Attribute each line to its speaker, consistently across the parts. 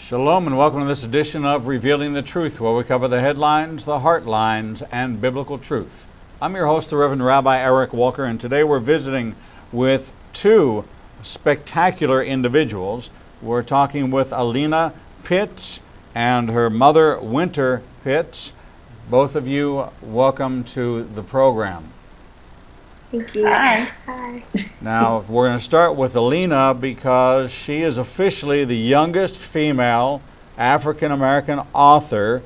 Speaker 1: Shalom and welcome to this edition of Revealing the Truth, where we cover the headlines, the heart lines, and biblical truth. I'm your host, the Reverend Rabbi Eric Walker, and today we're visiting with two spectacular individuals. We're talking with Alena Piits and her mother, Wynter Piits. Both of you, welcome to the program.
Speaker 2: Thank you.
Speaker 3: Hi.
Speaker 2: Hi.
Speaker 1: Now, we're going to start with Alena because she is officially the youngest female African-American author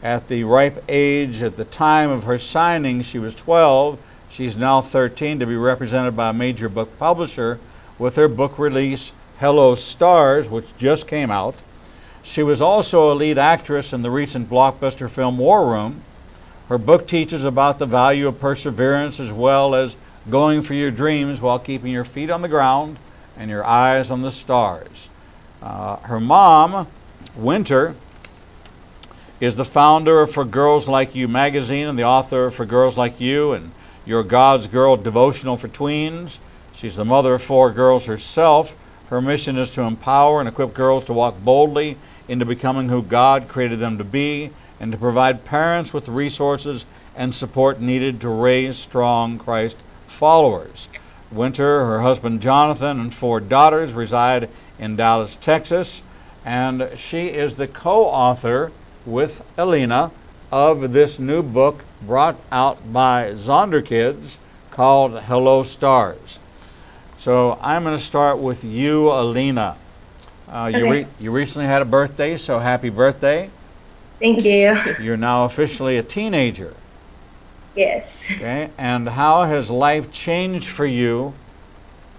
Speaker 1: at the ripe age. At the time of her signing, she was 12. She's now 13 to be represented by a major book publisher with her book release, Hello Stars, which just came out. She was also a lead actress in the recent blockbuster film War Room. Her book teaches about the value of perseverance as well as going for your dreams while keeping your feet on the ground and your eyes on the stars. Her mom, Wynter, is the founder of For Girls Like You magazine and the author of For Girls Like You and Your God's Girl devotional for tweens. She's the mother of 4 girls herself. Her mission is to empower and equip girls to walk boldly into becoming who God created them to be and to provide parents with the resources and support needed to raise strong Christ followers. Wynter, her husband Jonathan, and 4 daughters reside in Dallas, Texas, and she is the co-author with Alena of this new book brought out by Zonder Kids called Hello Stars. So I'm going to start with you, Alena.
Speaker 2: Okay.
Speaker 1: You recently had a birthday, so happy birthday.
Speaker 2: Thank you.
Speaker 1: You're now officially a teenager.
Speaker 2: Yes.
Speaker 1: Okay, and how has life changed for you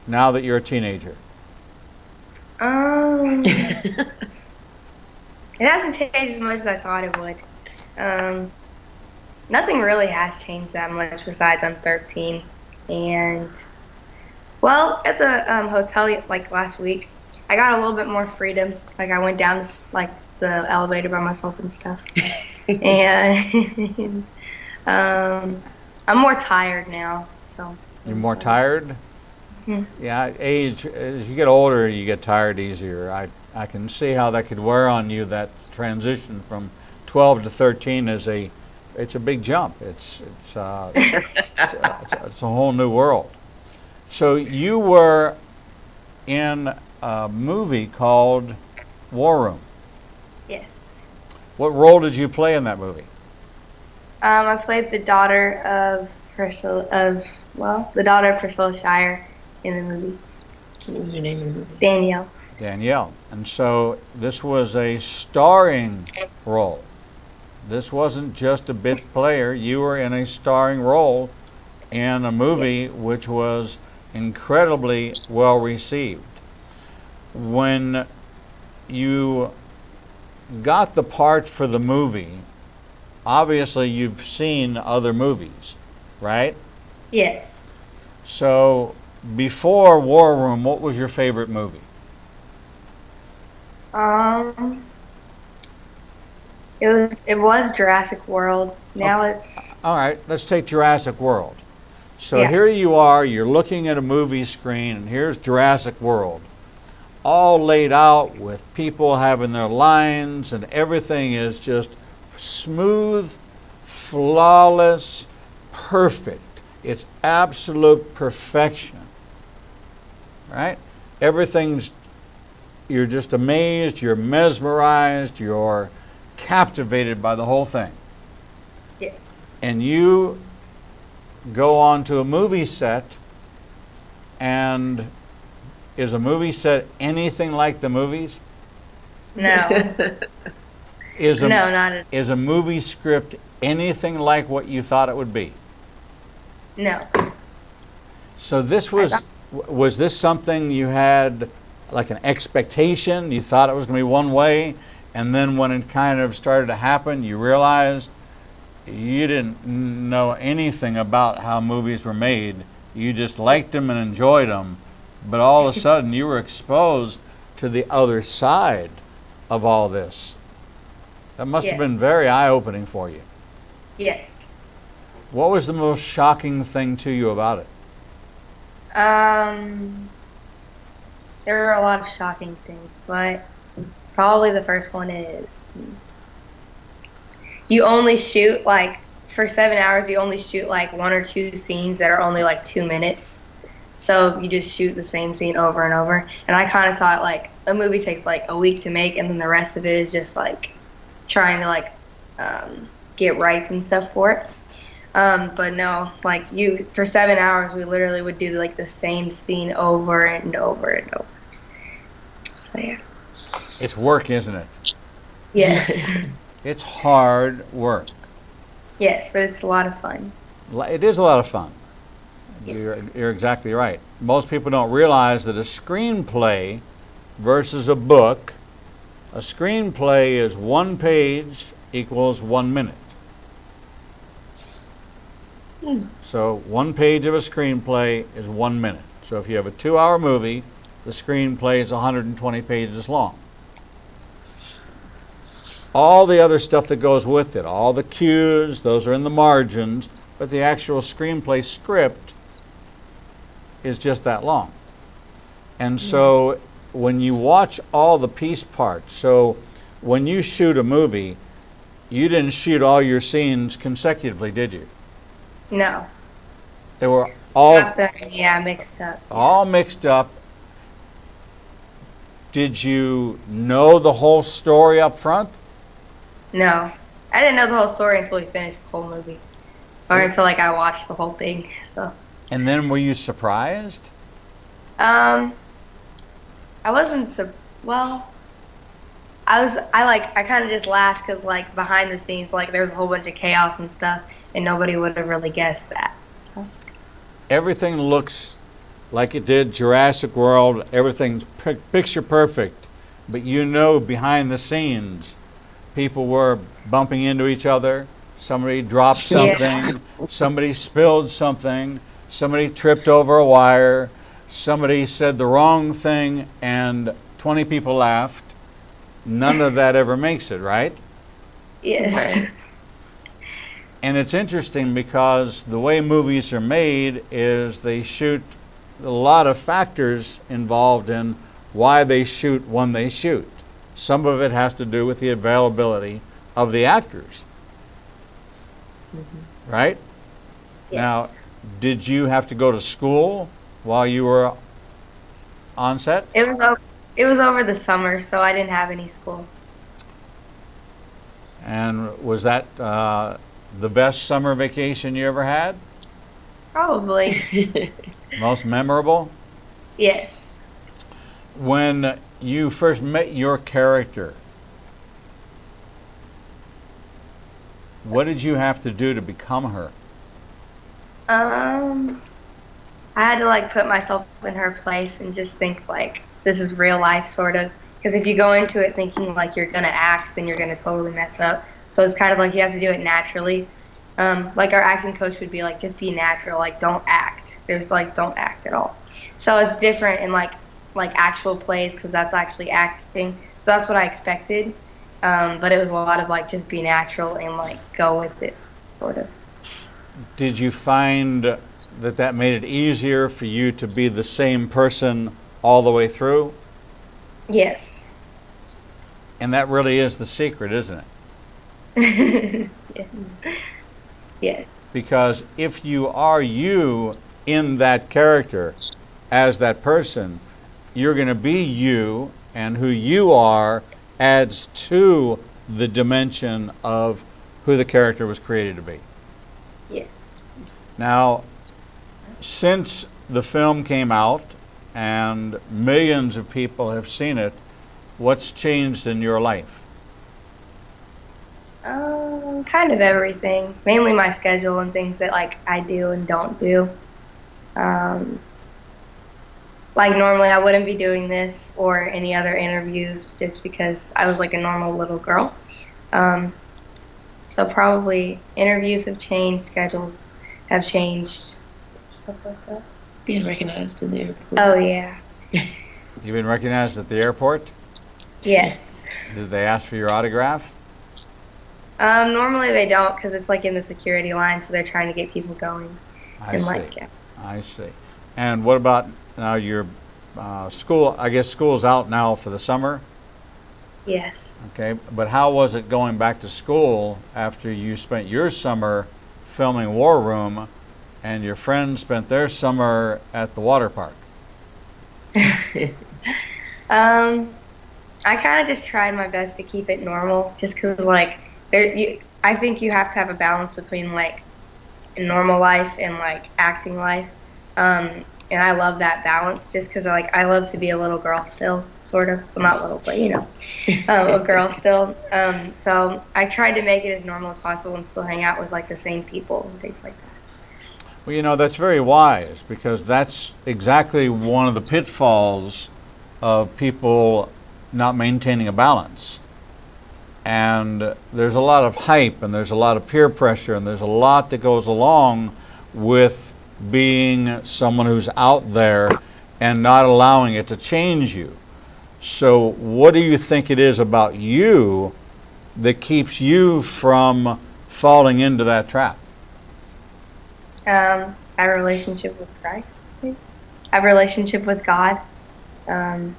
Speaker 1: now that you're a teenager?
Speaker 2: It hasn't changed as much as I thought it would. Nothing really has changed that much besides I'm 13. And, well, at the hotel like last week, I got a little bit more freedom. Like I went down the elevator by myself and stuff. And I'm more tired now. So.
Speaker 1: You're more tired?
Speaker 2: Hmm.
Speaker 1: Yeah, age, as you get older, you get tired easier. I can see how that could wear on you. That transition from 12 to 13 it's a big jump. It's a whole new world. So you were in a movie called War Room.
Speaker 2: Yes.
Speaker 1: What role did you play in that movie?
Speaker 2: I played the daughter of the daughter of Priscilla Shire in the movie.
Speaker 3: What was your name in the movie?
Speaker 2: Danielle.
Speaker 1: Danielle. And so this was a starring role. This wasn't just a bit player. You were in a starring role in a movie which was incredibly well received. When you got the part for the movie, obviously you've seen other movies, right?
Speaker 2: Yes.
Speaker 1: So before War Room, what was your favorite movie?
Speaker 2: It was Jurassic World. Now it's
Speaker 1: All right, let's take Jurassic World. So
Speaker 2: Yeah.
Speaker 1: here you are, you're looking at a movie screen, and here's Jurassic World, all laid out with people having their lines, and everything is just smooth, flawless, perfect. It's absolute perfection, right? You're just amazed, you're mesmerized, you're captivated by the whole thing.
Speaker 2: yes.
Speaker 1: And you go on to a movie set, and is a movie set anything like the movies?
Speaker 2: No.
Speaker 1: Is
Speaker 2: No, not at
Speaker 1: is a movie script anything like what you thought it would be?
Speaker 2: no.
Speaker 1: So was this something you had like an expectation? You thought it was going to be one way, and then when it kind of started to happen, you realized you didn't know anything about how movies were made. You just liked them and enjoyed them, but all of a sudden you were exposed to the other side of all this. That must have been
Speaker 2: Yes.
Speaker 1: very eye-opening for you.
Speaker 2: Yes.
Speaker 1: What was the most shocking thing to you about it?
Speaker 2: There were a lot of shocking things, but Probably the first one is you only shoot like for 7 hours. You only shoot like one or two scenes that are only like 2 minutes. So you just shoot the same scene over and over. And I kind of thought like a movie takes like a week to make, and then the rest of it is just like trying to like get rights and stuff for it. But no, like for 7 hours, we literally would do like the same scene over and over and over. So yeah.
Speaker 1: It's work, isn't it?
Speaker 2: Yes.
Speaker 1: It's hard work.
Speaker 2: Yes, but it's a lot of fun.
Speaker 1: It is a lot of fun.
Speaker 2: Yes.
Speaker 1: You're exactly right. Most people don't realize that a screenplay versus a book, a screenplay is 1 page equals 1 minute. So 1 page of a screenplay is 1 minute. So if you have a 2-hour movie, the screenplay is 120 pages long. All the other stuff that goes with it, all the cues, those are in the margins, but the actual screenplay script is just that long. And so when you watch all the piece parts, so when you shoot a movie, you didn't shoot all your scenes consecutively, did you?
Speaker 2: No.
Speaker 1: They were all
Speaker 2: mixed up.
Speaker 1: all mixed up. Did you know the whole story up front?
Speaker 2: No. I didn't know the whole story until we finished the whole movie. Or until like I watched the whole thing. So
Speaker 1: And then were you surprised?
Speaker 2: I wasn't well, I kind of just laughed because like behind the scenes like there was a whole bunch of chaos and stuff, and nobody would have really guessed that. So
Speaker 1: Everything looks like it did Jurassic World. Everything's picture perfect. But you know behind the scenes, people were bumping into each other. Somebody dropped something.
Speaker 2: Yeah.
Speaker 1: Somebody spilled something. Somebody tripped over a wire. Somebody said the wrong thing and 20 people laughed. None of that ever makes it, right?
Speaker 2: yes.
Speaker 1: And it's interesting because the way movies are made is they shoot a lot of factors involved in why they shoot when they shoot. Some of it has to do with the availability of the actors, right?
Speaker 2: Yes.
Speaker 1: Now, did you have to go to school while you were on set?
Speaker 2: It was over the summer, so I didn't have any school.
Speaker 1: And was that the best summer vacation you ever had?
Speaker 2: Probably.
Speaker 1: Most memorable?
Speaker 2: Yes.
Speaker 1: When you first met your character, what did you have to do to become her?
Speaker 2: I had to like put myself in her place and just think like this is real life sort of, because if you go into it thinking like you're gonna act, then you're gonna totally mess up. So it's kind of like you have to do it naturally. Like our acting coach would be like, just be natural, like don't act. There's like don't act at all. So it's different in like actual plays because that's actually acting. So that's what I expected. But it was a lot of like just be natural and like go with it sort of.
Speaker 1: Did you find that made it easier for you to be the same person all the way through?
Speaker 2: Yes.
Speaker 1: And that really is the secret, isn't
Speaker 2: Yes. Yes.
Speaker 1: Because if you are you in that character as that person, you're going to be you, and who you are adds to the dimension of who the character was created to be.
Speaker 2: Yes.
Speaker 1: Now, since the film came out and millions of people have seen it, what's changed in your life?
Speaker 2: Kind of everything. Mainly my schedule and things that like I do and don't do. Like normally I wouldn't be doing this or any other interviews just because I was like a normal little girl. So probably interviews have changed, schedules have changed, stuff like that.
Speaker 3: Being recognized in the airport.
Speaker 2: Oh yeah.
Speaker 1: You've been recognized at the airport?
Speaker 2: Yes.
Speaker 1: Did they ask for your autograph?
Speaker 2: Normally they don't because it's like in the security line, so they're trying to get people going.
Speaker 1: I
Speaker 2: and
Speaker 1: see.
Speaker 2: like, yeah.
Speaker 1: I see. And what about now your school? I guess school's out now for the summer?
Speaker 2: Yes.
Speaker 1: Okay, but how was it going back to school after you spent your summer filming War Room and your friends spent their summer at the water park?
Speaker 2: Um, I kind of just tried my best to keep it normal, just because like I think you have to have a balance between like normal life and like acting life. And I love that balance, just because like I love to be a little girl still, sort of. Well, not little, but a girl still. So I tried to make it as normal as possible and still hang out with like the same people and things like that.
Speaker 1: Well, that's very wise, because that's exactly one of the pitfalls of people not maintaining a balance. And there's a lot of hype, and there's a lot of peer pressure, and there's a lot that goes along with being someone who's out there and not allowing it to change you. So what do you think it is about you that keeps you from falling into that trap?
Speaker 2: I have a relationship with Christ. I have a relationship with God. And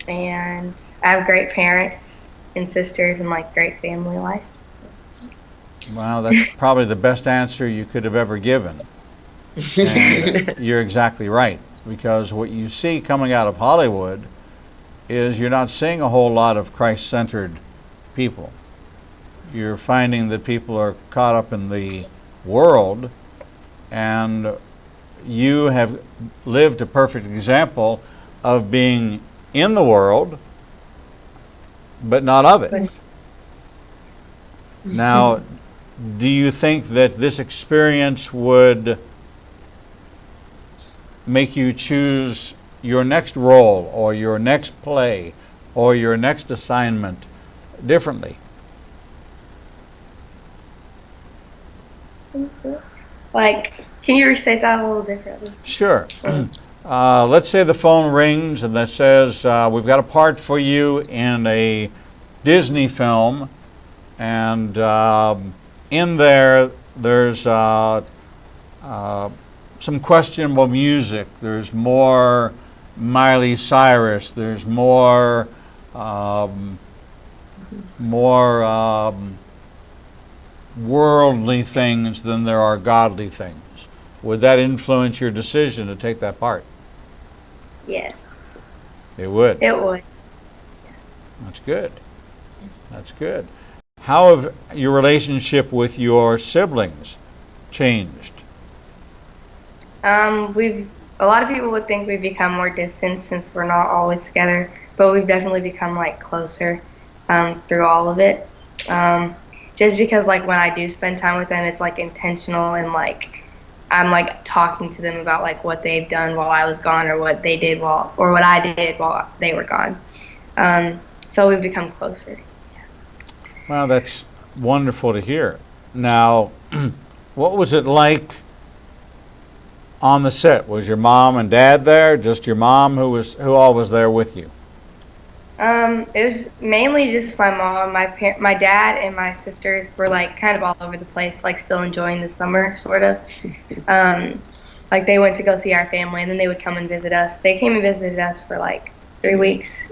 Speaker 2: I have great parents and sisters and like great family life.
Speaker 1: Well, that's probably the best answer you could have ever given. And you're exactly right, because what you see coming out of Hollywood is you're not seeing a whole lot of Christ-centered people. You're finding that people are caught up in the world, and you have lived a perfect example of being in the world, but not of it. Now, do you think that this experience would make you choose your next role or your next play or your next assignment differently?
Speaker 2: Like, can you restate that a little differently?
Speaker 1: Sure. Let's say the phone rings and that says, we've got a part for you in a Disney film, and in there's some questionable music. There's more Miley Cyrus. There's more worldly things than there are godly things. Would that influence your decision to take that part?
Speaker 2: Yes.
Speaker 1: It would.
Speaker 2: It would.
Speaker 1: That's good. That's good. How have your relationship with your siblings changed?
Speaker 2: A lot of people would think we've become more distant since we're not always together, but we've definitely become like closer through all of it. Just because like when I do spend time with them, it's like intentional, and like I'm like talking to them about like what they've done while I was gone, or what they did or what I did while they were gone. So we've become closer.
Speaker 1: Well, that's wonderful to hear. Now, what was it like on the set? Was your mom and dad there? Just your mom? Who all was there with you?
Speaker 2: It was mainly just my mom. My dad and my sisters were like kind of all over the place, like still enjoying the summer, sort of. Like they went to go see our family, and then they would come and visit us. They came and visited us for like 3 weeks,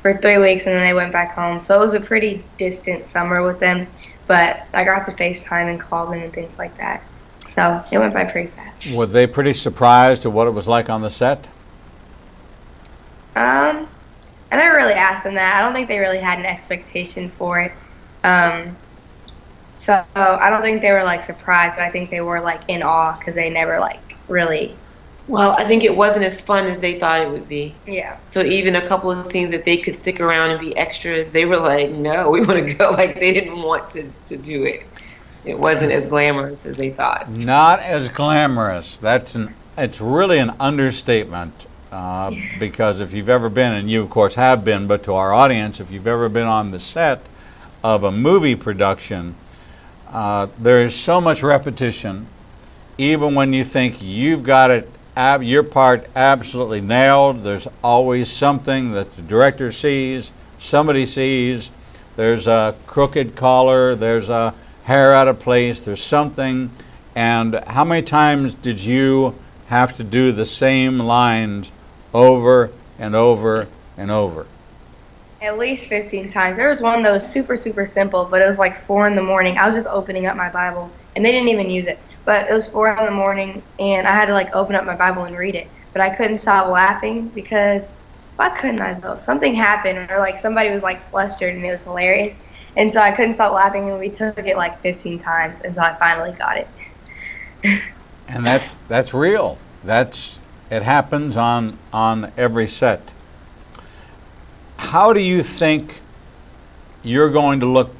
Speaker 2: for 3 weeks, and then they went back home. So it was a pretty distant summer with them, but I got to FaceTime and call them and things like that. So it went by pretty fast.
Speaker 1: Were they pretty surprised at what it was like on the set?
Speaker 2: I never really asked them that. I don't think they really had an expectation for it. So I don't think they were like surprised, but I think they were like in awe because they never like really.
Speaker 4: Well, I think it wasn't as fun as they thought it would be.
Speaker 2: Yeah.
Speaker 4: So even a couple of scenes that they could stick around and be extras, they were like, no, we want to go. Like they didn't want to do it. It wasn't as glamorous as they thought.
Speaker 1: Not as glamorous. It's really an understatement. Because if you've ever been, and you of course have been, but to our audience, if you've ever been on the set of a movie production, there is so much repetition. Even when you think you've got it, your part absolutely nailed, there's always something that the director sees, somebody sees. There's a crooked collar, there's a hair out of place, there's something. And how many times did you have to do the same lines over and over and over?
Speaker 2: At least 15 times. There was one that was super, super simple, but it was like 4 in the morning. I was just opening up my Bible, and they didn't even use it. But it was 4 in the morning, and I had to like open up my Bible and read it. But I couldn't stop laughing because why couldn't I though? Something happened, or like somebody was like flustered, and it was hilarious. And so I couldn't stop laughing, and we took it like 15 times until I finally got it.
Speaker 1: And that's real. It happens on every set. How do you think you're going to look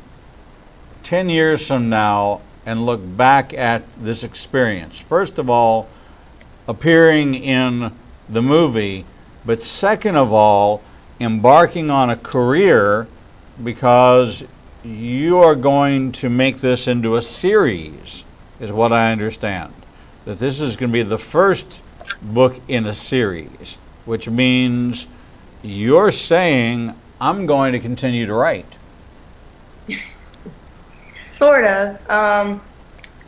Speaker 1: 10 years from now and look back at this experience? First of all, appearing in the movie, but second of all, embarking on a career, because you are going to make this into a series, is what I understand. That this is going to be the first book in a series, which means you're saying, I'm going to continue to write.
Speaker 2: Sort of.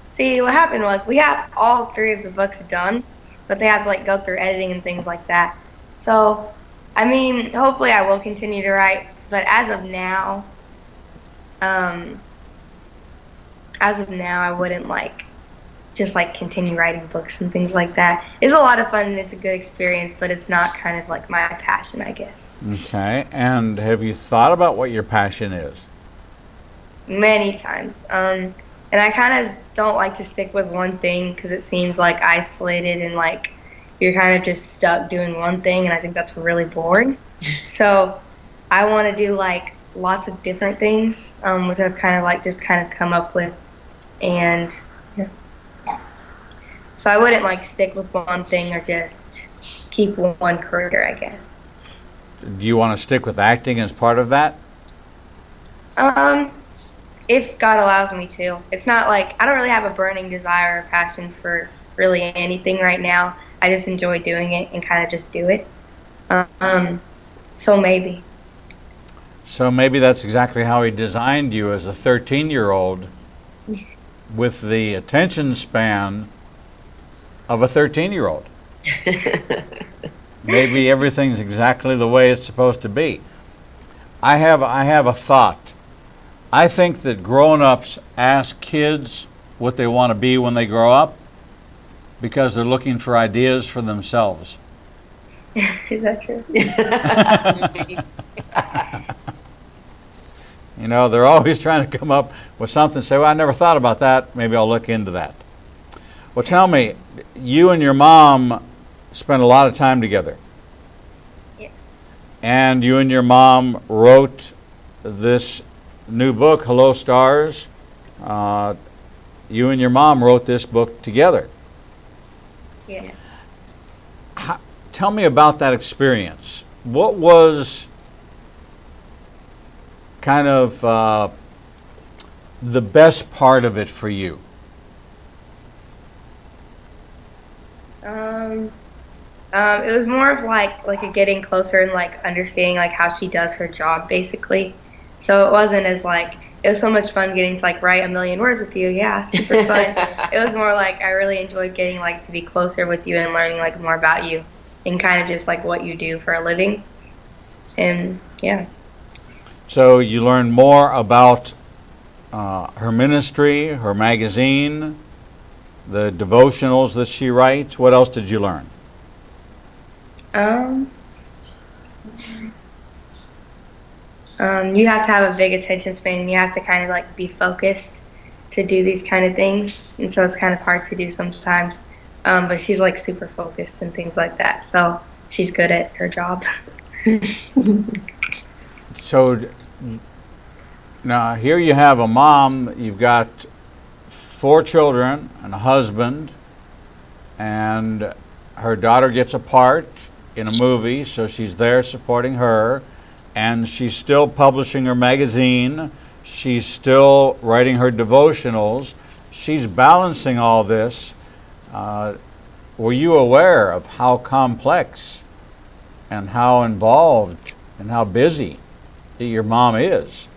Speaker 2: See, what happened was we have all 3 of the books done, but they have to like go through editing and things like that. So, I mean, hopefully I will continue to write, but as of now, I wouldn't like just like continue writing books and things like that. It's a lot of fun and it's a good experience, but it's not kind of like my passion, I guess.
Speaker 1: Okay, and have you thought about what your passion is?
Speaker 2: Many times. And I kind of don't like to stick with one thing because it seems like isolated and like you're kind of just stuck doing one thing, and I think that's really boring. So I want to do like lots of different things, which I've kind of like just kind of come up with, and yeah. So I wouldn't like stick with one thing or just keep one career, I guess.
Speaker 1: Do you want to stick with acting as part of that?
Speaker 2: If God allows me to. It's not like I don't really have a burning desire or passion for really anything right now. I just enjoy doing it and kind of just do it. So maybe.
Speaker 1: So maybe that's exactly how he designed you as a 13-year-old with the attention span of a 13-year-old. Maybe everything's exactly the way it's supposed to be. I have a thought. I think that grown-ups ask kids what they want to be when they grow up because they're looking for ideas for themselves.
Speaker 2: Is that true?
Speaker 1: You know, they're always trying to come up with something, say, well, I never thought about that. Maybe I'll look into that. Well, tell me, you and your mom spent a lot of time together.
Speaker 2: Yes.
Speaker 1: And you and your mom wrote this new book, Hello Stars. You and your mom wrote this book together.
Speaker 2: Yes.
Speaker 1: Tell me about that experience. What was kind of the best part of it for you?
Speaker 2: It was more of like a getting closer and like understanding like how she does her job basically. So it wasn't as like it was so much fun getting to like write a million words with you. Yeah, super fun. It was more like I really enjoyed getting like to be closer with you and learning like more about you and kind of just like what you do for a living. And yeah.
Speaker 1: So you learned more about her ministry, her magazine, the devotionals that she writes. What else did you learn?
Speaker 2: You have to have a big attention span and you have to kind of like be focused to do these kind of things. And so it's kind of hard to do sometimes. But she's like super focused and things like that. So she's good at her job.
Speaker 1: So now here you have a mom, you've got 4 children and a husband, and her daughter gets a part in a movie, so she's there supporting her, and she's still publishing her magazine, she's still writing her devotionals, she's balancing all this. Were you aware of how complex and how involved and how busy your mom is?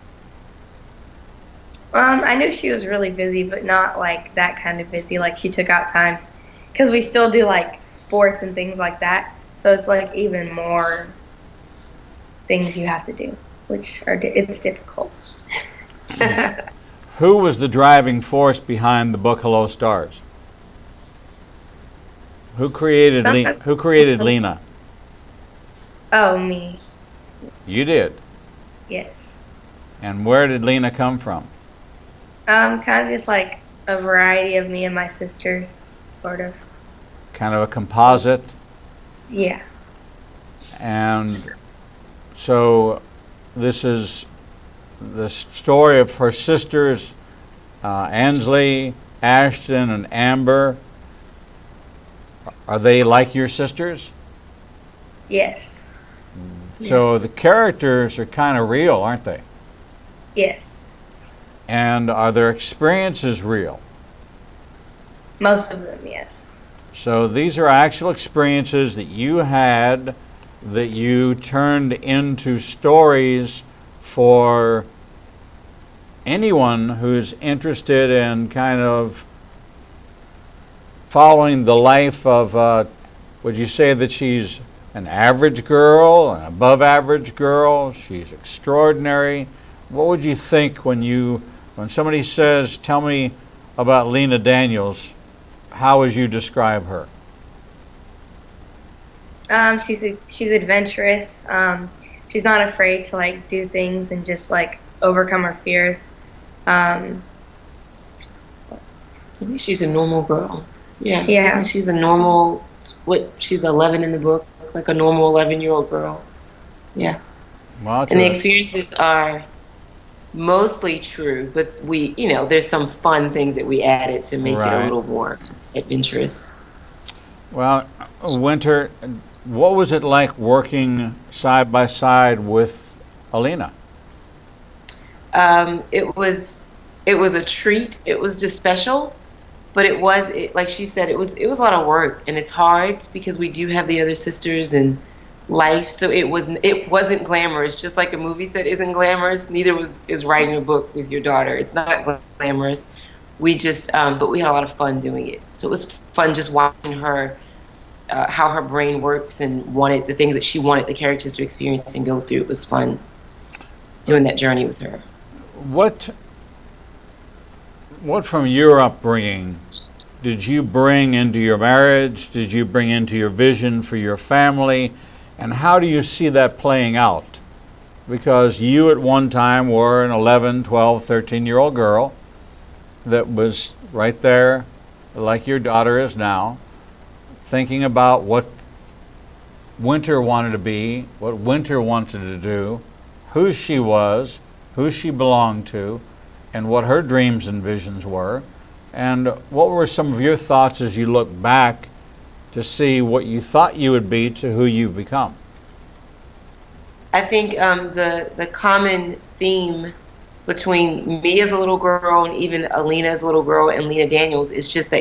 Speaker 2: I knew she was really busy, but not like that kind of busy. Like she took out time because we still do like sports and things like that. So it's like even more things you have to do. it's difficult.
Speaker 1: Who was the driving force behind the book Hello Stars? Who created Lena?
Speaker 2: Oh, me.
Speaker 1: You did.
Speaker 2: Yes.
Speaker 1: And where did Lena come from?
Speaker 2: Kind of just like a variety of me and my sisters, sort of.
Speaker 1: Kind of a composite.
Speaker 2: Yeah.
Speaker 1: And so this is the story of her sisters, Ansley, Ashton, and Amber. Are they like your sisters?
Speaker 2: Yes.
Speaker 1: So the characters are kind of real, aren't they?
Speaker 2: Yes.
Speaker 1: And are their experiences real?
Speaker 2: Most of them, yes.
Speaker 1: So these are actual experiences that you had that you turned into stories for anyone who's interested in kind of following the life of, would you say that she's an average girl, an above average girl, she's extraordinary? What would you think when somebody says, tell me about Lena Daniels, how would you describe her?
Speaker 2: She's adventurous. She's not afraid to like do things and just like overcome her fears.
Speaker 4: I think she's a normal girl. Yeah.
Speaker 2: Yeah.
Speaker 4: I think she's a normal. She's 11 in the book, like a normal 11-year-old girl. Yeah.
Speaker 1: Well,
Speaker 4: and the experiences are mostly true, but there's some fun things that we added to make it a little more adventurous.
Speaker 1: Well, Wynter, what was it like working side by side with Alena?
Speaker 4: It was a treat. It was just special, but like she said, it was a lot of work, and it's hard because we do have the other sisters and life. So it wasn't glamorous. Just like a movie set isn't glamorous, neither is writing a book with your daughter. It's not glamorous. We just, but we had a lot of fun doing it. So it was fun just watching her, how her brain works and the things that she wanted the characters to experience and go through. It was fun doing that journey with her.
Speaker 1: What from your upbringing did you bring into your marriage? Did you bring into your vision for your family? And how do you see that playing out? Because you at one time were an 11, 12, 13-year-old girl that was right there, like your daughter is now, thinking about what Wynter wanted to be, what Wynter wanted to do, who she was, who she belonged to, and what her dreams and visions were. And what were some of your thoughts as you look back to see what you thought you would be to who you've become?
Speaker 4: I think the common theme between me as a little girl and even Alena as a little girl and Lena Daniels is just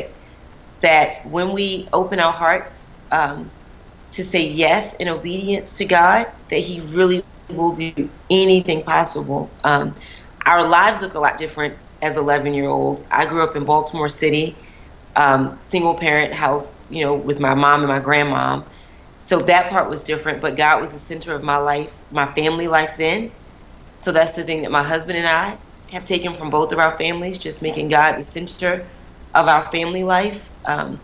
Speaker 4: that when we open our hearts to say yes in obedience to God, that He really will do anything possible. Our lives look a lot different as 11-year-olds. I grew up in Baltimore City, single parent house, with my mom and my grandmom. So that part was different, but God was the center of my life, my family life then. So that's the thing that my husband and I have taken from both of our families, just making God the center of our family life. And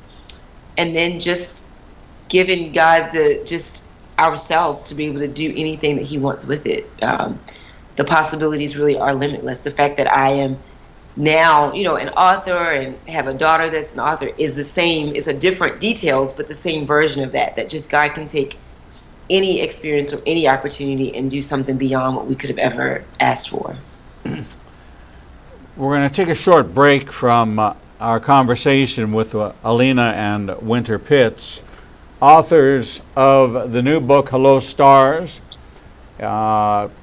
Speaker 4: then just giving God just ourselves to be able to do anything that He wants with it. The possibilities really are limitless. The fact that I am now, an author and have a daughter that's an author is the same. It's a different details, but the same version of that just God can take any experience or any opportunity and do something beyond what we could have ever asked for.
Speaker 1: We're going to take a short break from our conversation with Alena and Wynter Piits, authors of the new book, Hello Stars.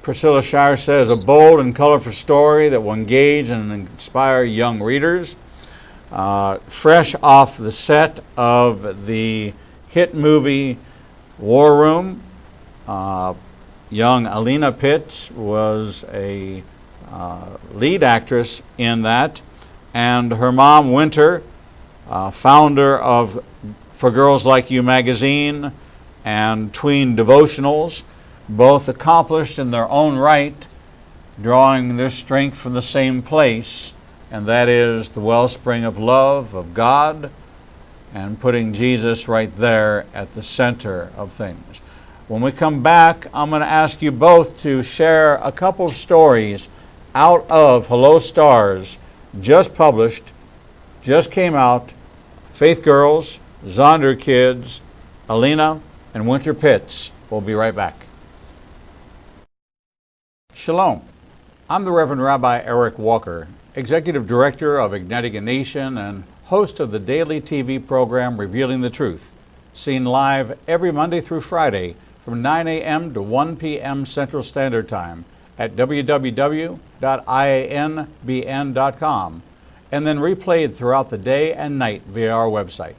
Speaker 1: Priscilla Shire says, a bold and colorful story that will engage and inspire young readers. Fresh off the set of the hit movie War Room, young Alena Piits was a lead actress in that, and her mom, Wynter, founder of For Girls Like You magazine and tween devotionals, both accomplished in their own right, drawing their strength from the same place, and that is the wellspring of love of God, and putting Jesus right there at the center of things. When we come back, I'm going to ask you both to share a couple of stories out of Hello Stars, just published, just came out. Faith Girls, Zonder Kids, Alena, and Wynter Piits. We'll be right back. Shalom. I'm the Reverend Rabbi Eric Walker, Executive Director of Igniting a Nation and host of the daily TV program Revealing the Truth, seen live every Monday through Friday from 9 a.m. to 1 p.m. Central Standard Time at www.ianbn.com, and then replayed throughout the day and night via our website.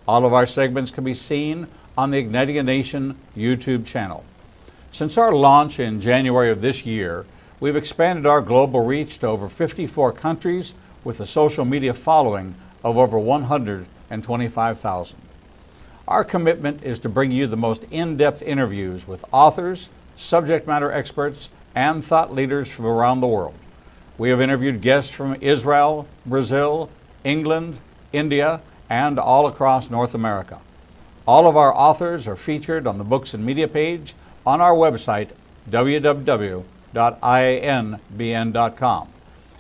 Speaker 1: All of our segments can be seen on the Igniting a Nation YouTube channel. Since our launch in January of this year, we've expanded our global reach to over 54 countries with a social media following of over 125,000. Our commitment is to bring you the most in-depth interviews with authors, subject matter experts, and thought leaders from around the world. We have interviewed guests from Israel, Brazil, England, India, and all across North America. All of our authors are featured on the Books and Media page on our website, www.ianbn.com.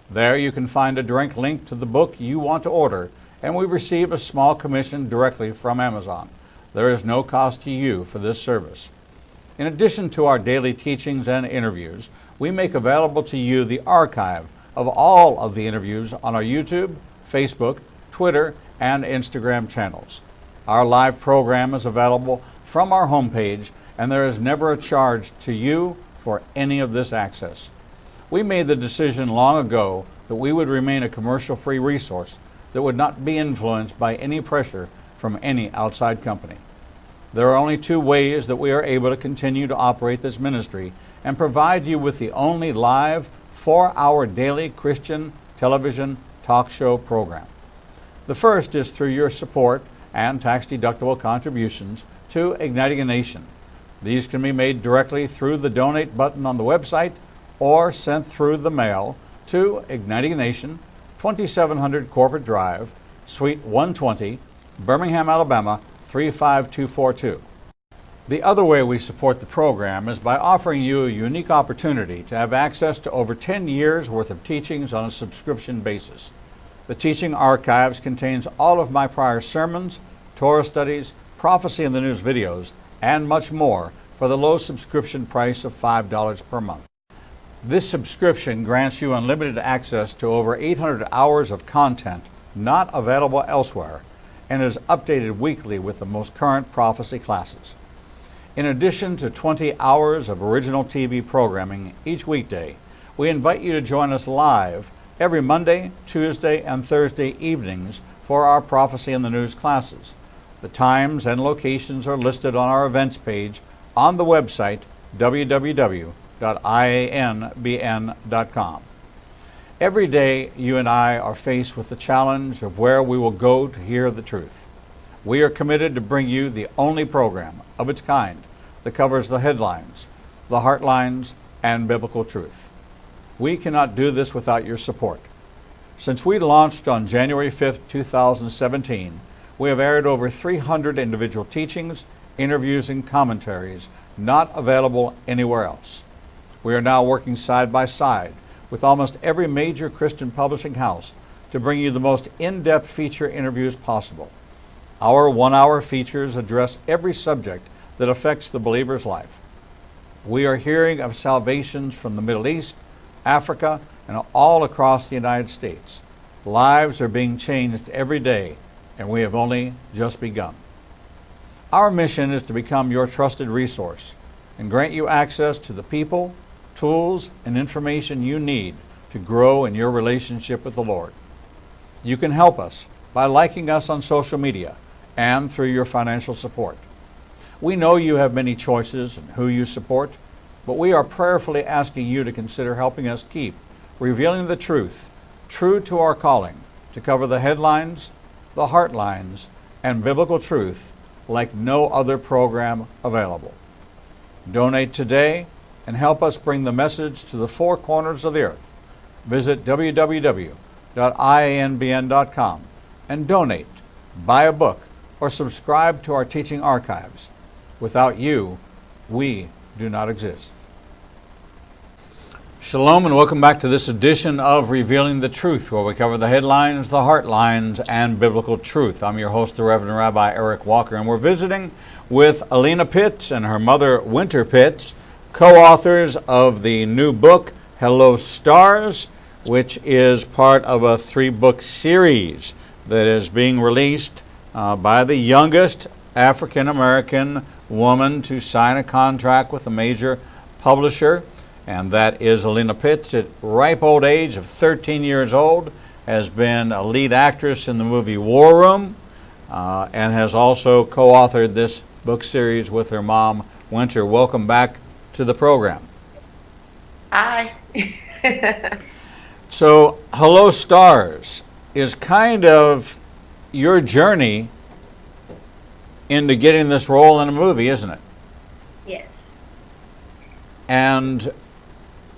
Speaker 1: There you can find a direct link to the book you want to order, and we receive a small commission directly from Amazon. There is no cost to you for this service. In addition to our daily teachings and interviews, we make available to you the archive of all of the interviews on our YouTube, Facebook, Twitter, and Instagram channels. Our live program is available from our homepage, and there is never a charge to you for any of this access. We made the decision long ago that we would remain a commercial-free resource that would not be influenced by any pressure from any outside company. There are only two ways that we are able to continue to operate this ministry and provide you with the only live 4-hour daily Christian television talk show program. The first is through your support and tax-deductible contributions to Igniting a Nation. These can be made directly through the donate button on the website or sent through the mail to Igniting a Nation, 2700 Corporate Drive, Suite 120, Birmingham, Alabama, 35242. The other way we support the program is by offering you a unique opportunity to have access to over 10 years worth of teachings on a subscription basis. The teaching archives contains all of my prior sermons, Torah studies, prophecy in the news videos, and much more for the low subscription price of $5 per month. This subscription grants you unlimited access to over 800 hours of content not available elsewhere and is updated weekly with the most current prophecy classes. In addition to 20 hours of original TV programming each weekday, we invite you to join us live every Monday, Tuesday, and Thursday evenings for our Prophecy in the News classes. The times and locations are listed on our events page on the website www.ianbn.com. Every day, you and I are faced with the challenge of where we will go to hear the truth. We are committed to bring you the only program of its kind that covers the headlines, the heartlines, and biblical truth. We cannot do this without your support. Since we launched on January 5th, 2017, we have aired over 300 individual teachings, interviews, and commentaries not available anywhere else. We are now working side by side with almost every major Christian publishing house to bring you the most in-depth feature interviews possible. Our 1-hour features address every subject that affects the believer's life. We are hearing of salvations from the Middle East, Africa, and all across the United States. Lives are being changed every day, and we have only just begun. Our mission is to become your trusted resource and grant you access to the people, tools, and information you need to grow in your relationship with the Lord. You can help us by liking us on social media and through your financial support. We know you have many choices in who you support, but we are prayerfully asking you to consider helping us keep revealing the truth, true to our calling, to cover the headlines, the heartlines, and biblical truth like no other program available. Donate today and help us bring the message to the four corners of the earth. Visit www.ianbn.com and donate, buy a book, or subscribe to our teaching archives. Without you, we do not exist. Shalom and welcome back to this edition of Revealing the Truth, where we cover the headlines, the heartlines, and biblical truth. I'm your host, the Reverend Rabbi Eric Walker, and we're visiting with Alena Piits and her mother, Wynter Piits, co-authors of the new book, Hello Stars, which is part of a 3-book series that is being released by the youngest African-American woman to sign a contract with a major publisher, and that is Alena Piits. At ripe old age of 13 years old, has been a lead actress in the movie War Room, and has also co-authored this book series with her mom, Wynter. Welcome back to the program.
Speaker 4: Hi.
Speaker 1: So, Hello Stars is kind of your journey into getting this role in a movie, isn't it?
Speaker 2: Yes.
Speaker 1: And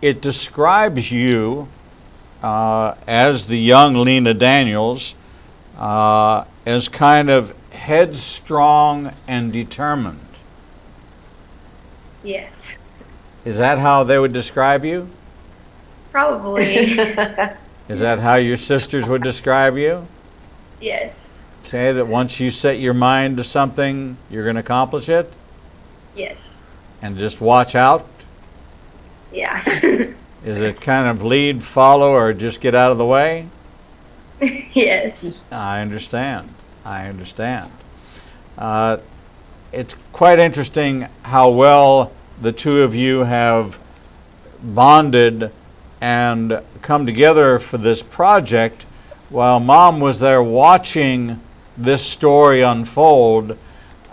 Speaker 1: it describes you as the young Lena Daniels as kind of headstrong and determined.
Speaker 2: Yes.
Speaker 1: Is that how they would describe you?
Speaker 2: Probably.
Speaker 1: Is that how your sisters would describe you?
Speaker 2: Yes.
Speaker 1: Okay, that once you set your mind to something, you're going to accomplish it?
Speaker 2: Yes.
Speaker 1: And just watch out?
Speaker 2: Yeah.
Speaker 1: Is it kind of lead, follow, or just get out of the way?
Speaker 2: Yes.
Speaker 1: I understand. It's quite interesting how well the two of you have bonded and come together for this project. While Mom was there watching this story unfold,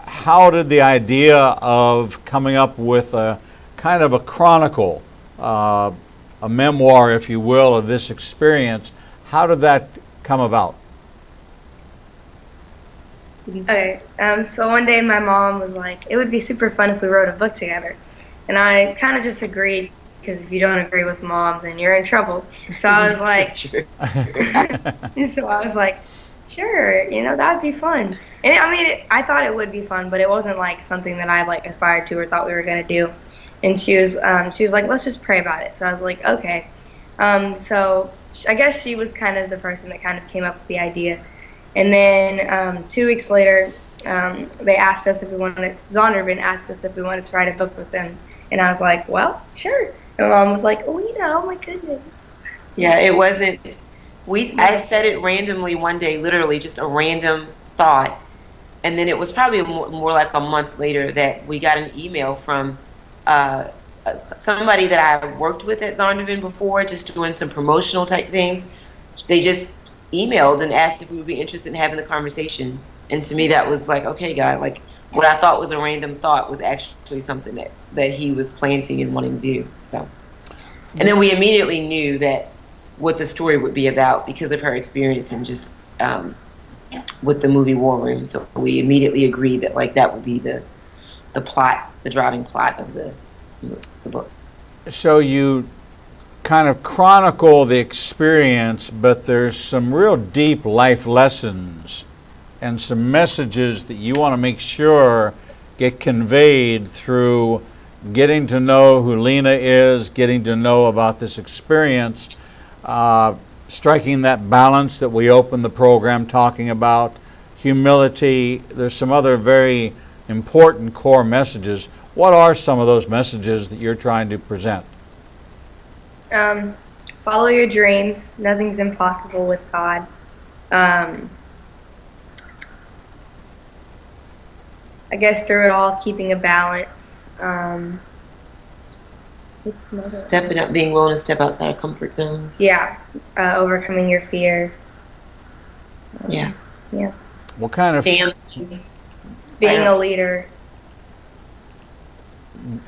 Speaker 1: how did the idea of coming up with a kind of a chronicle, a memoir, if you will, of this experience, how did that come about?
Speaker 2: Okay. So one day my mom was like, it would be super fun if we wrote a book together. And I kind of just agreed, because if you don't agree with Mom, then you're in trouble. So I was like, sure, that'd be fun. And I mean, I thought it would be fun, but it wasn't like something that I like aspired to or thought we were going to do. And she was like, let's just pray about it. So I was like, okay. So I guess she was kind of the person that kind of came up with the idea. And then 2 weeks later, they asked us if we wanted, Zondervan asked us if we wanted to write a book with them. And I was like, well, sure. And Mom was like, oh my goodness.
Speaker 4: Yeah, it wasn't, I said it randomly one day, literally just a random thought. And then it was probably more like a month later that we got an email from somebody that I worked with at Zondervan before, just doing some promotional type things. They just emailed and asked if we would be interested in having the conversations. And to me, that was like, okay, God, like what I thought was a random thought was actually something that he was planting and wanting to do. So, and then we immediately knew that what the story would be about because of her experience and just with the movie War Room. So we immediately agreed that like that would be the plot, the driving plot of the book.
Speaker 1: So you kind of chronicle the experience, but there's some real deep life lessons and some messages that you want to make sure get conveyed through getting to know who Lena is, getting to know about this experience, striking that balance that we opened the program talking about, humility. There's some other very important core messages. What are some of those messages that you're trying to present?
Speaker 2: Follow your dreams. Nothing's impossible with God. I guess through it all, keeping a balance.
Speaker 4: Stepping up, being willing to step outside of comfort zones.
Speaker 2: Yeah, overcoming your fears.
Speaker 4: Yeah.
Speaker 1: What kind of
Speaker 2: being a leader.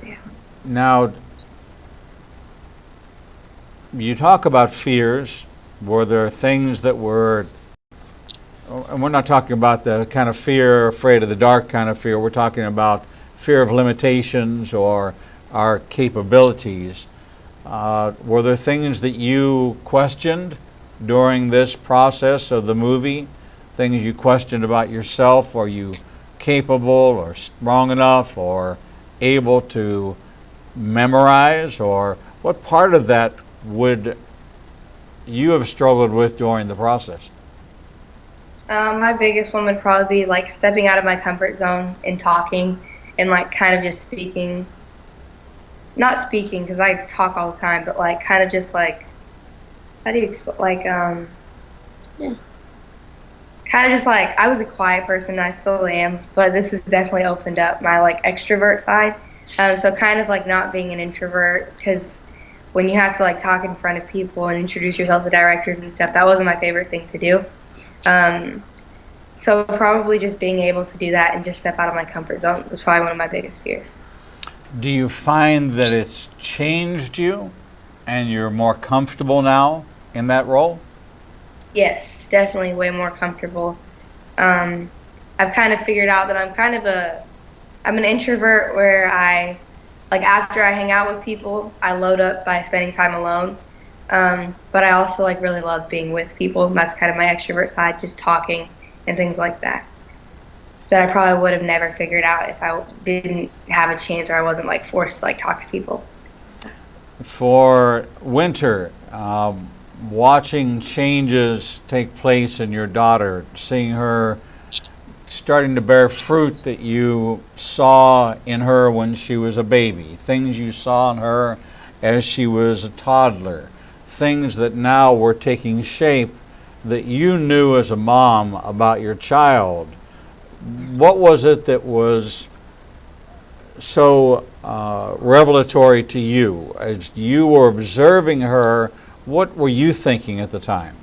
Speaker 2: Yeah.
Speaker 1: Now, you talk about fears. Were there things that were, and we're not talking about the kind of fear, afraid of the dark kind of fear. We're talking about fear of limitations or our capabilities. Were there things that you questioned during this process of the movie? Things you questioned about yourself? Are you capable or strong enough or able to memorize? Or what part of that would you have struggled with during the process?
Speaker 2: My biggest one would probably be like stepping out of my comfort zone and talking and like kind of just speaking. Not speaking because I talk all the time, but like kind of just like, how do you like
Speaker 4: Yeah.
Speaker 2: kind of just like I was a quiet person, I still am, but this has definitely opened up my like extrovert side. So kind of like not being an introvert, because when you have to like talk in front of people and introduce yourself to directors and stuff, that wasn't my favorite thing to do. So probably just being able to do that and just step out of my comfort zone was probably one of my biggest fears.
Speaker 1: Do you find that it's changed you and you're more comfortable now in that role?
Speaker 2: Yes, definitely way more comfortable. I've kind of figured out that I'm an introvert where like after I hang out with people, I load up by spending time alone. But I also like really love being with people. And that's kind of my extrovert side, just talking and things like that. That I probably would have never figured out if I didn't have a chance or I wasn't like forced to like talk to people.
Speaker 1: For Wynter, watching changes take place in your daughter, seeing her starting to bear fruit that you saw in her when she was a baby, things you saw in her as she was a toddler, things that now were taking shape that you knew as a mom about your child. What was it that was so revelatory to you as you were observing her? What were you thinking at the time?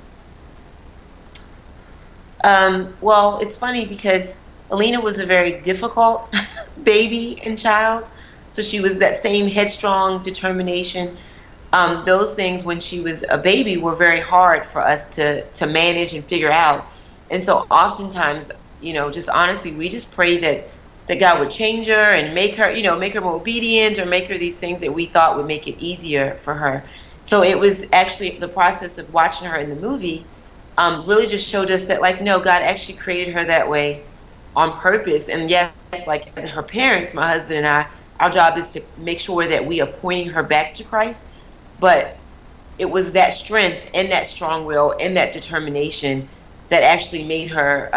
Speaker 4: Well, it's funny because Alena was a very difficult baby and child. So she was that same headstrong determination. Those things when she was a baby were very hard for us to manage and figure out. And so oftentimes, just honestly, we just pray that God would change her and make her more obedient, or make her these things that we thought would make it easier for her. So it was actually the process of watching her in the movie really just showed us that, like, no, God actually created her that way on purpose. And yes, like as her parents, my husband and I, our job is to make sure that we are pointing her back to Christ. But it was that strength and that strong will and that determination that actually made her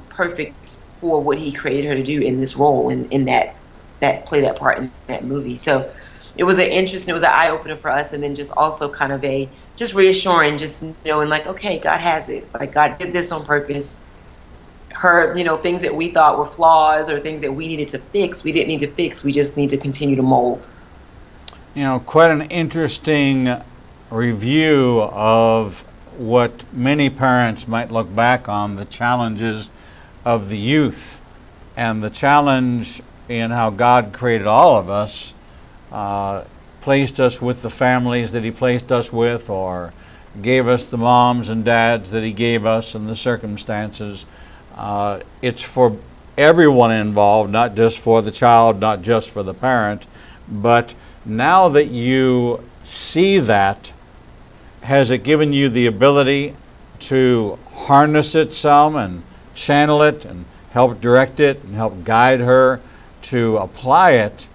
Speaker 4: perfect for what he created her to do in this role and in that play that part in that movie. So it was it was an eye opener for us, and then just also kind of just reassuring, just knowing like, okay, God has it. Like God did this on purpose. Her, things that we thought were flaws or things that we needed to fix, we didn't need to fix. We just need to continue to mold.
Speaker 1: Quite an interesting review of what many parents might look back on, the challenges of the youth, and the challenge in how God created all of us, placed us with the families that he placed us with, or gave us the moms and dads that he gave us, and the circumstances. It's for everyone involved, not just for the child, not just for the parent. But now that you see that, has it given you the ability to harness it some and channel it and help direct it and help guide her to apply it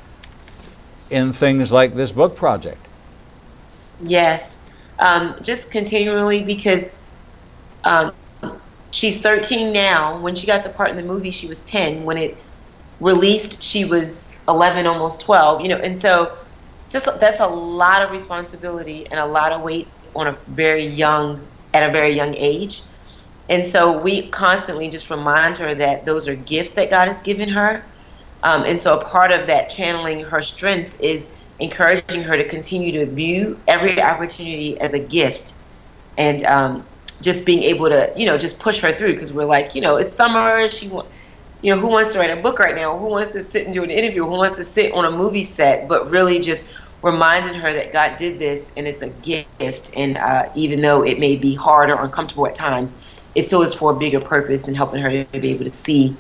Speaker 1: in things like this book project?
Speaker 4: Yes, just continually, because she's 13 now. When she got the part in the movie, she was 10. When it released, she was 11, almost 12. And so just that's a lot of responsibility and a lot of weight on at a very young age. And so we constantly just remind her that those are gifts that God has given her. And so a part of that channeling her strengths is encouraging her to continue to view every opportunity as a gift, and just being able to, just push her through, because we're like, it's summer. Who wants to write a book right now? Who wants to sit and do an interview? Who wants to sit on a movie set? But really just reminding her that God did this and it's a gift. And even though it may be hard or uncomfortable at times, it still is for a bigger purpose, and helping her to be able to see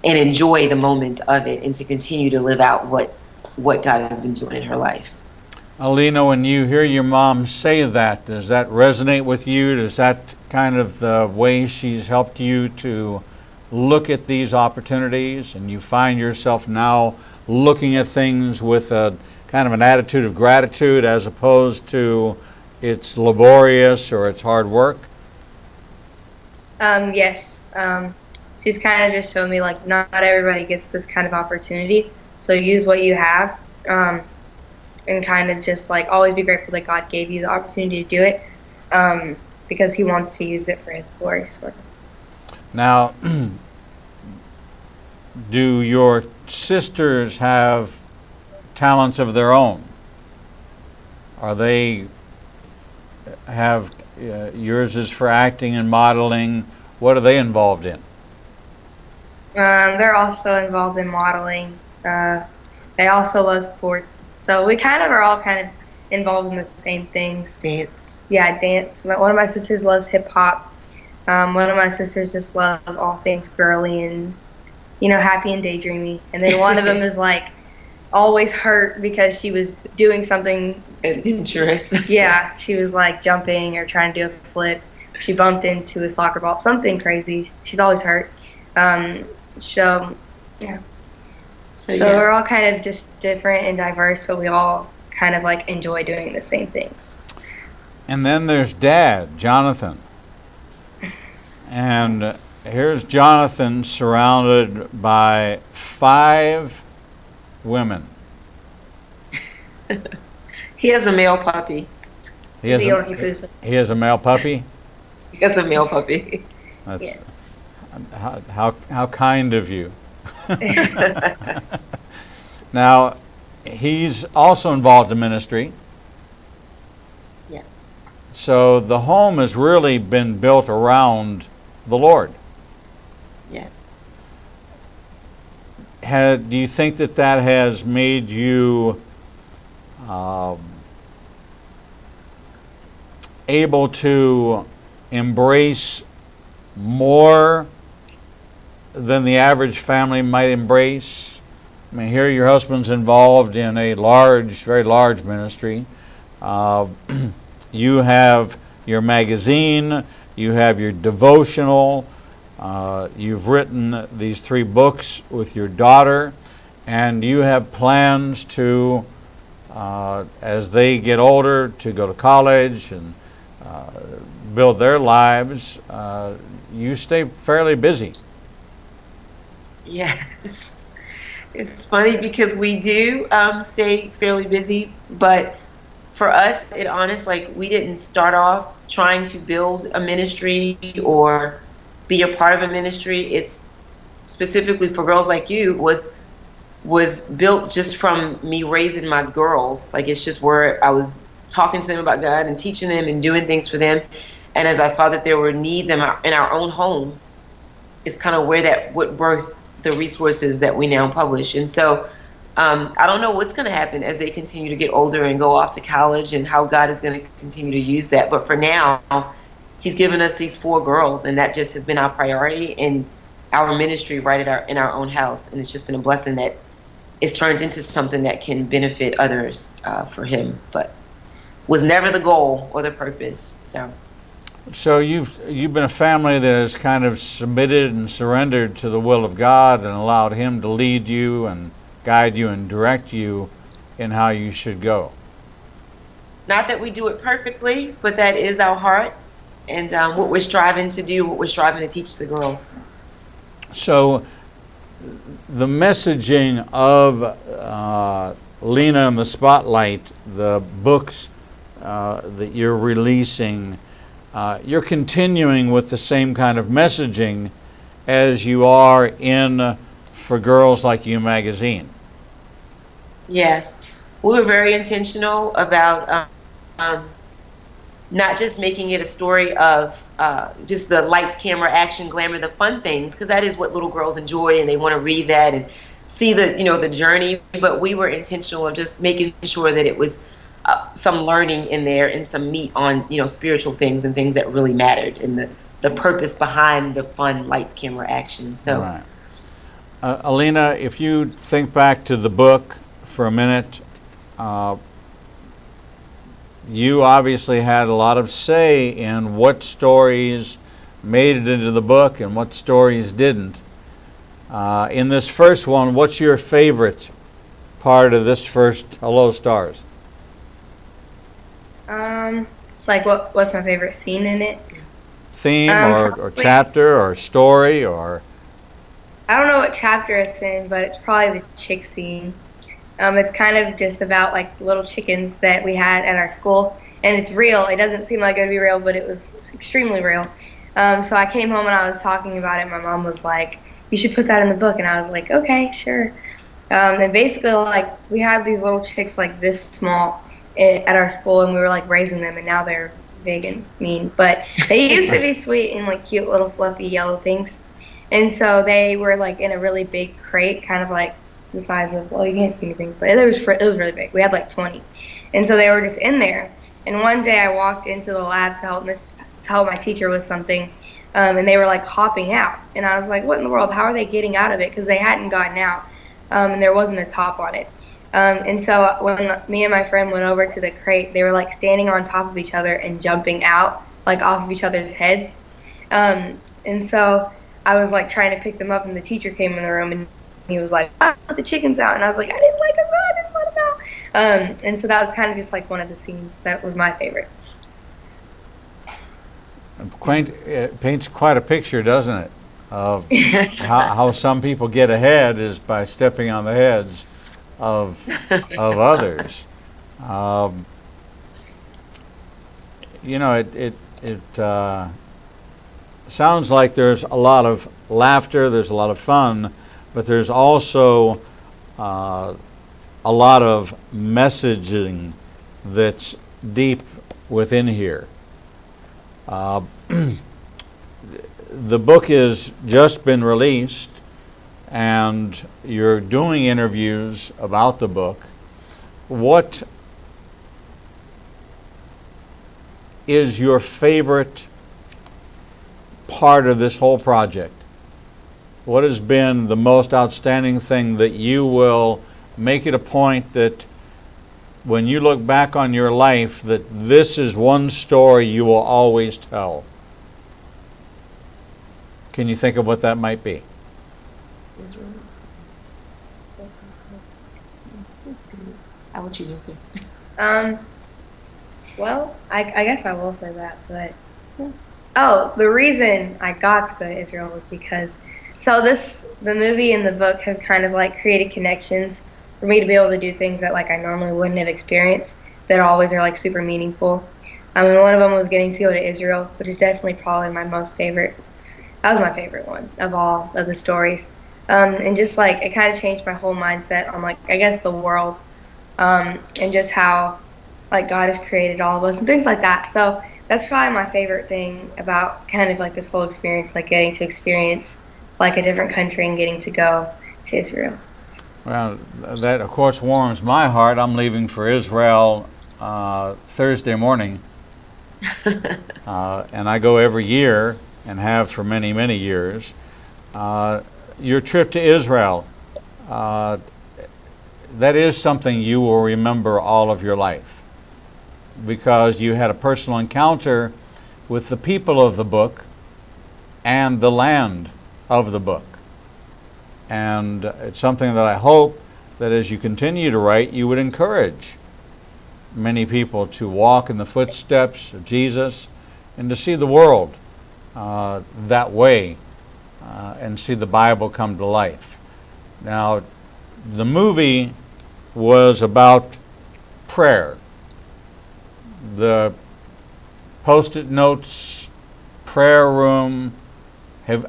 Speaker 4: and enjoy the moments of it, and to continue to live out what God has been doing in her life.
Speaker 1: Alena, when you hear your mom say that, does that resonate with you? Does that kind of the way she's helped you to look at these opportunities, and you find yourself now looking at things with a kind of an attitude of gratitude as opposed to it's laborious or it's hard work?
Speaker 2: Yes. She's kind of just shown me, like, not everybody gets this kind of opportunity, so use what you have, and kind of just, like, always be grateful that God gave you the opportunity to do it, because he wants to use it for his glory. Sort of.
Speaker 1: Now, do your sisters have talents of their own? Are they have yours is for acting and modeling? What are they involved in?
Speaker 2: They're also involved in modeling. They also love sports. So we kind of are all kind of involved in the same things.
Speaker 4: Dance.
Speaker 2: Yeah, dance. One of my sisters loves hip hop. One of my sisters just loves all things girly and, happy and daydreamy. And then one of them is like always hurt because she was doing something
Speaker 4: adventurous.
Speaker 2: Yeah, she was like jumping or trying to do a flip. She bumped into a soccer ball, something crazy. She's always hurt. So yeah. So we're all kind of just different and diverse, but we all kind of like enjoy doing the same things.
Speaker 1: And then there's Dad, Jonathan. And here's Jonathan surrounded by 5 women.
Speaker 4: He has a male puppy.
Speaker 1: He has a male puppy?
Speaker 4: He has a male puppy.
Speaker 1: That's,
Speaker 2: yes.
Speaker 1: How kind of you. Now, he's also involved in ministry.
Speaker 4: Yes.
Speaker 1: So the home has really been built around the Lord.
Speaker 4: Yes.
Speaker 1: Do you think that has made you able to embrace more than the average family might embrace? I mean, here your husband's involved in a very large ministry. You have your magazine, you have your devotional, you've written these 3 books with your daughter, and you have plans to, as they get older, to go to college and build their lives. You stay fairly busy.
Speaker 4: Yes. It's funny because we do stay fairly busy, but for us, we didn't start off trying to build a ministry or be a part of a ministry. It's specifically for girls like you was built just from me raising my girls. Like, it's just where I was talking to them about God and teaching them and doing things for them. And as I saw that there were needs in our own home, it's kind of where what birthed the resources that we now publish. And so I don't know what's going to happen as they continue to get older and go off to college, and how God is going to continue to use that. But for now, he's given us these 4 girls, and that just has been our priority in our ministry right in our own house. And it's just been a blessing that it's turned into something that can benefit others for him, but was never the goal or the purpose. So
Speaker 1: you've been a family that has kind of submitted and surrendered to the will of God and allowed him to lead you and guide you and direct you in how you should go.
Speaker 4: Not that we do it perfectly, but that is our heart and what we're striving to do, what we're striving to teach the girls.
Speaker 1: So the messaging of Lena in the Spotlight, the books that you're releasing, you're continuing with the same kind of messaging as you are in For Girls Like You magazine.
Speaker 4: Yes. We were very intentional about not just making it a story of just the lights, camera, action, glamour, the fun things, because that is what little girls enjoy, and they want to read that and see the journey. But we were intentional of just making sure that it was some learning in there and some meat on spiritual things and things that really mattered, and the purpose behind the fun lights, camera, action. So
Speaker 1: right. Alena, if you think back to the book for a minute, you obviously had a lot of say in what stories made it into the book and what stories didn't. In this first one, what's your favorite part of this first Hello Stars?
Speaker 2: Like what's my favorite scene in it?
Speaker 1: Theme or chapter or story or?
Speaker 2: I don't know what chapter it's in, but it's probably the chick scene. It's kind of just about like little chickens that we had at our school, and it's real. It doesn't seem like it would be real, but it was extremely real. So I came home and I was talking about it. My mom was like, "You should put that in the book," and I was like, "Okay, sure." And basically, like we had these little chicks like this small at our school, and we were like raising them, and now they're big and mean. But they used to be sweet and like cute little fluffy yellow things. And so they were like in a really big crate, kind of like the size of, well, you can't see anything, but it was really big. We had like 20. And so they were just in there. And one day I walked into the lab to help my teacher with something, and they were like hopping out. And I was like, what in the world? How are they getting out of it? Because they hadn't gotten out, and there wasn't a top on it. And so when me and my friend went over to the crate, they were like standing on top of each other and jumping out, like off of each other's heads. And so I was like trying to pick them up, and the teacher came in the room, and he was like, "Ah, let the chickens out," and I was like, "I didn't like them, I didn't let them out." And so that was kind of just like one of the scenes that was my favorite.
Speaker 1: It paints quite a picture, doesn't it, of how some people get ahead is by stepping on the heads of others. You know, it sounds like there's a lot of laughter, there's a lot of fun, but there's also a lot of messaging that's deep within here. The book has just been released, and you're doing interviews about the book. What is your favorite part of this whole project? What has been the most outstanding thing that you will make it a point that when you look back on your life, that this is one story you will always tell? Can you think of what that might be?
Speaker 4: I'll let you answer.
Speaker 2: Well, I guess I will say that, but oh, the reason I got to go to Israel was because the movie and the book have kind of like created connections for me to be able to do things that like I normally wouldn't have experienced that always are like super meaningful. And one of them was getting to go to Israel, which is definitely probably my most favorite. That was my favorite one of all of the stories. And just like it kind of changed my whole mindset on like I guess the world, and just how like God has created all of us and things like that. So that's probably my favorite thing about kind of like this whole experience, like getting to experience like a different country and getting to go to Israel.
Speaker 1: Well, that of course warms my heart. I'm leaving for Israel Thursday morning, and I go every year and have for many, many years. Your trip to Israel, that is something you will remember all of your life, because you had a personal encounter with the people of the book and the land of the book. And it's something that I hope that as you continue to write, you would encourage many people to walk in the footsteps of Jesus and to see the world that way and see the Bible come to life. Now, the movie was about prayer. The Post-it notes, prayer room,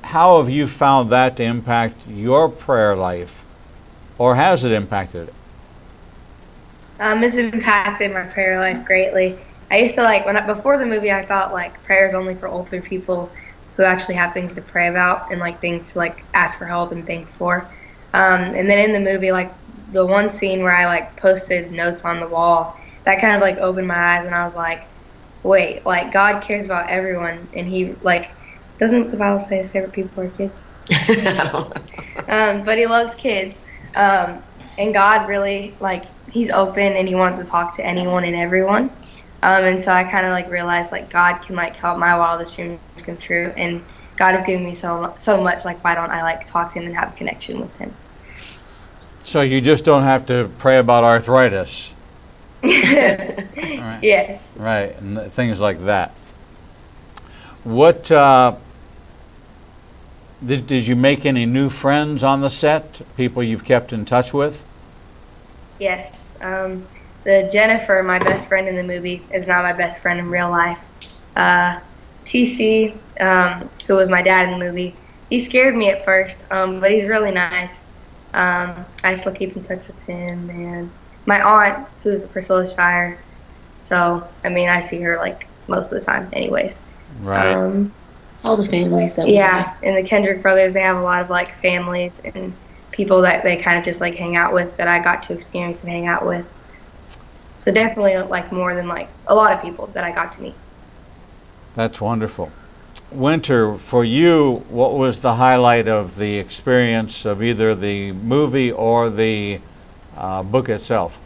Speaker 1: how have you found that to impact your prayer life, or has it impacted it?
Speaker 2: It's impacted my prayer life greatly. I used to like before the movie, I thought like prayer is only for older people who actually have things to pray about and like things to like ask for help and thank for. And then in the movie, like the one scene where I like posted notes on the wall, that kind of like opened my eyes, and I was like, wait, like God cares about everyone, and He like Doesn't the Bible say his favorite people are kids?
Speaker 4: I don't know.
Speaker 2: But he loves kids. And God really, like, he's open and he wants to talk to anyone and everyone. And so I kind of like realized like God can like help my wildest dreams come true. And God has given me so much, like why don't I like talk to him and have a connection with him?
Speaker 1: So you just don't have to pray about arthritis.
Speaker 2: Right. Yes.
Speaker 1: Right, and things like that. What did you make any new friends on the set? People you've kept in touch with?
Speaker 2: Yes. The Jennifer, my best friend in the movie, is not my best friend in real life. TC, who was my dad in the movie, he scared me at first, but he's really nice. I still keep in touch with him, and my aunt, who's a Priscilla Shire. So, I mean, I see her like most of the time anyways.
Speaker 1: Right.
Speaker 3: All the families that we
Speaker 2: Yeah, and the Kendrick brothers, they have a lot of like families and people that they kind of just like hang out with that I got to experience and hang out with. So definitely like more than like a lot of people that I got to meet.
Speaker 1: That's wonderful. Wynter, for you, what was the highlight of the experience of either the movie or the book itself?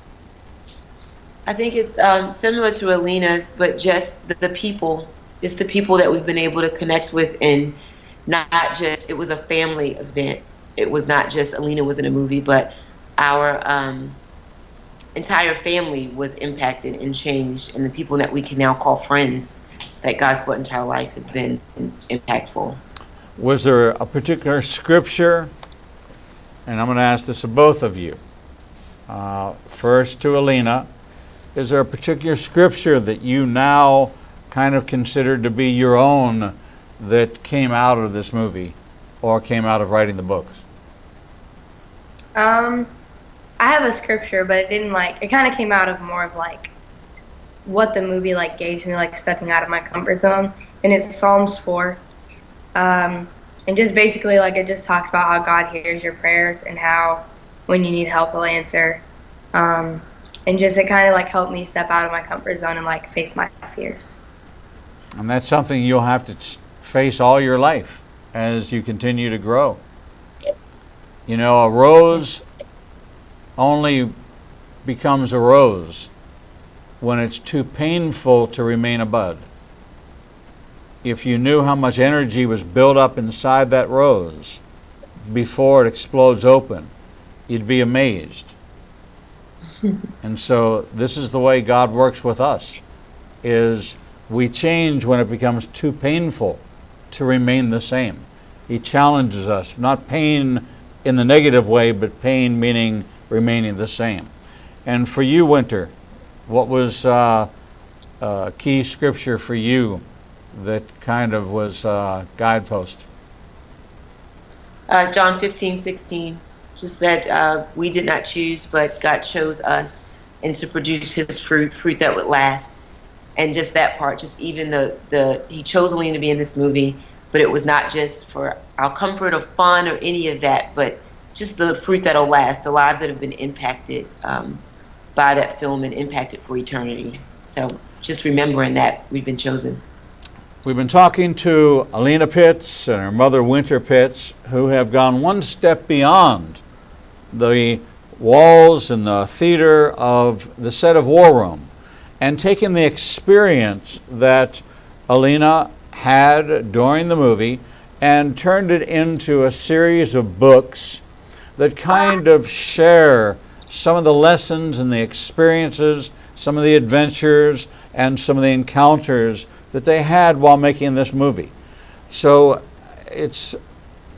Speaker 4: I think it's similar to Alena's, but just the people. It's the people that we've been able to connect with, and not just, it was a family event. It was not just Alena was in a movie, but our entire family was impacted and changed, and the people that we can now call friends that God's brought into our life has been impactful.
Speaker 1: Was there a particular scripture, and I'm going to ask this of both of you. First to Alena, is there a particular scripture that you now kind of considered to be your own that came out of this movie or came out of writing the books?
Speaker 2: I have a scripture, but it didn't like, it kind of came out of more of like what the movie like gave me, like stepping out of my comfort zone. And it's Psalms 4. And just basically like it just talks about how God hears your prayers and how when you need help he'll answer. And just it kind of like helped me step out of my comfort zone and like face my fears.
Speaker 1: And that's something you'll have to face all your life as you continue to grow. You know, a rose only becomes a rose when it's too painful to remain a bud. If you knew how much energy was built up inside that rose before it explodes open, you'd be amazed. And so this is the way God works with us, is we change when it becomes too painful to remain the same. He challenges us, not pain in the negative way, but pain meaning remaining the same. And for you, Wynter, what was a key scripture for you that kind of was a guidepost?
Speaker 4: John 15:16, just that we did not choose, but God chose us, and to produce his fruit that would last. And just that part, just even he chose Alena to be in this movie, but it was not just for our comfort or fun or any of that, but just the fruit that'll last, the lives that have been impacted by that film and impacted for eternity. So just remembering that we've been chosen.
Speaker 1: We've been talking to Alena Piits and her mother Wynter Piits, who have gone one step beyond the walls and the theater of the set of War Room, and taken the experience that Alena had during the movie and turned it into a series of books that kind of share some of the lessons and the experiences, some of the adventures, and some of the encounters that they had while making this movie. So it's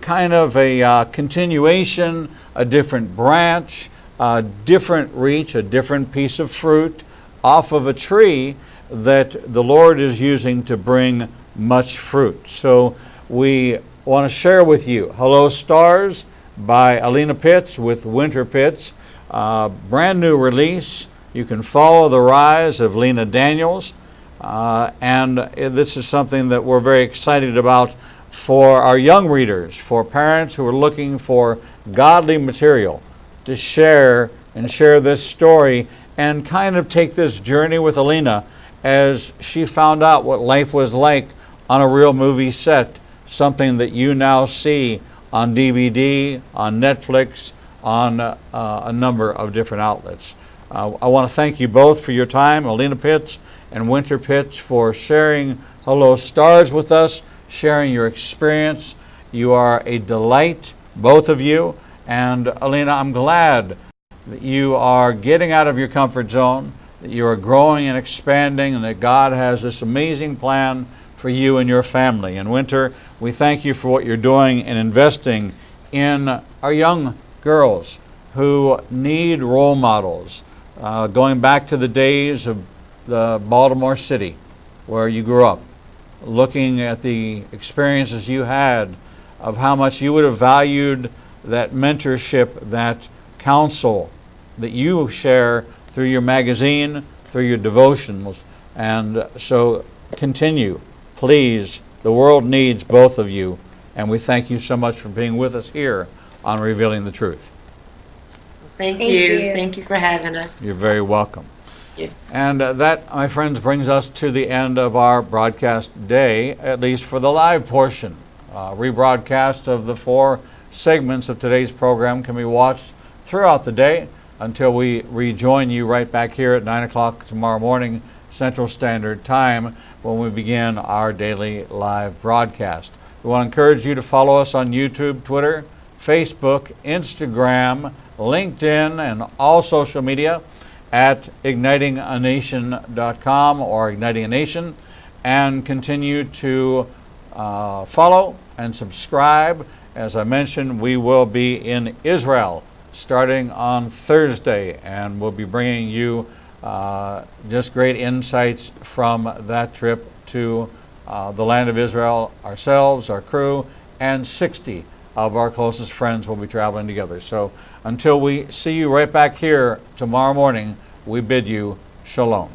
Speaker 1: kind of a continuation, a different branch, a different reach, a different piece of fruit off of a tree that the Lord is using to bring much fruit. So we want to share with you Hello Stars by Alena Piits with Wynter Piits. Brand new release. You can follow the rise of Lena Daniels. And this is something that we're very excited about for our young readers, for parents who are looking for godly material to share and share this story and kind of take this journey with Alena as she found out what life was like on a real movie set something that you now see on DVD, on Netflix, on a number of different outlets. I want to thank you both for your time, Alena Piits and Wynter Piits, for sharing Hello Stars with us, sharing your experience. You are a delight, both of you. And Alena, I'm glad that you are getting out of your comfort zone, that you are growing and expanding, and that God has this amazing plan for you and your family. And Wynter, we thank you for what you're doing and investing in our young girls who need role models. Going back to the days of the Baltimore City, where you grew up, looking at the experiences you had of how much you would have valued that mentorship, that counsel that you share through your magazine, through your devotionals. And so continue, please. The world needs both of you, and we thank you so much for being with us here on Revealing the Truth.
Speaker 4: Thank
Speaker 2: Thank
Speaker 4: you.
Speaker 2: you.
Speaker 4: Thank you for having us.
Speaker 1: You're very welcome.
Speaker 4: Thank you.
Speaker 1: And that, my friends, brings us to the end of our broadcast day, at least for the live portion. Rebroadcast of the 4 segments of today's program can be watched throughout the day until we rejoin you right back here at 9 o'clock tomorrow morning, Central Standard Time, when we begin our daily live broadcast. We want to encourage you to follow us on YouTube, Twitter, Facebook, Instagram, LinkedIn, and all social media at ignitinganation.com or Igniting a Nation, and continue to follow and subscribe. As I mentioned, we will be in Israel starting on Thursday, and we'll be bringing you just great insights from that trip to the land of Israel. Ourselves, our crew, and 60 of our closest friends will be traveling together. So until we see you right back here tomorrow morning, we bid you shalom.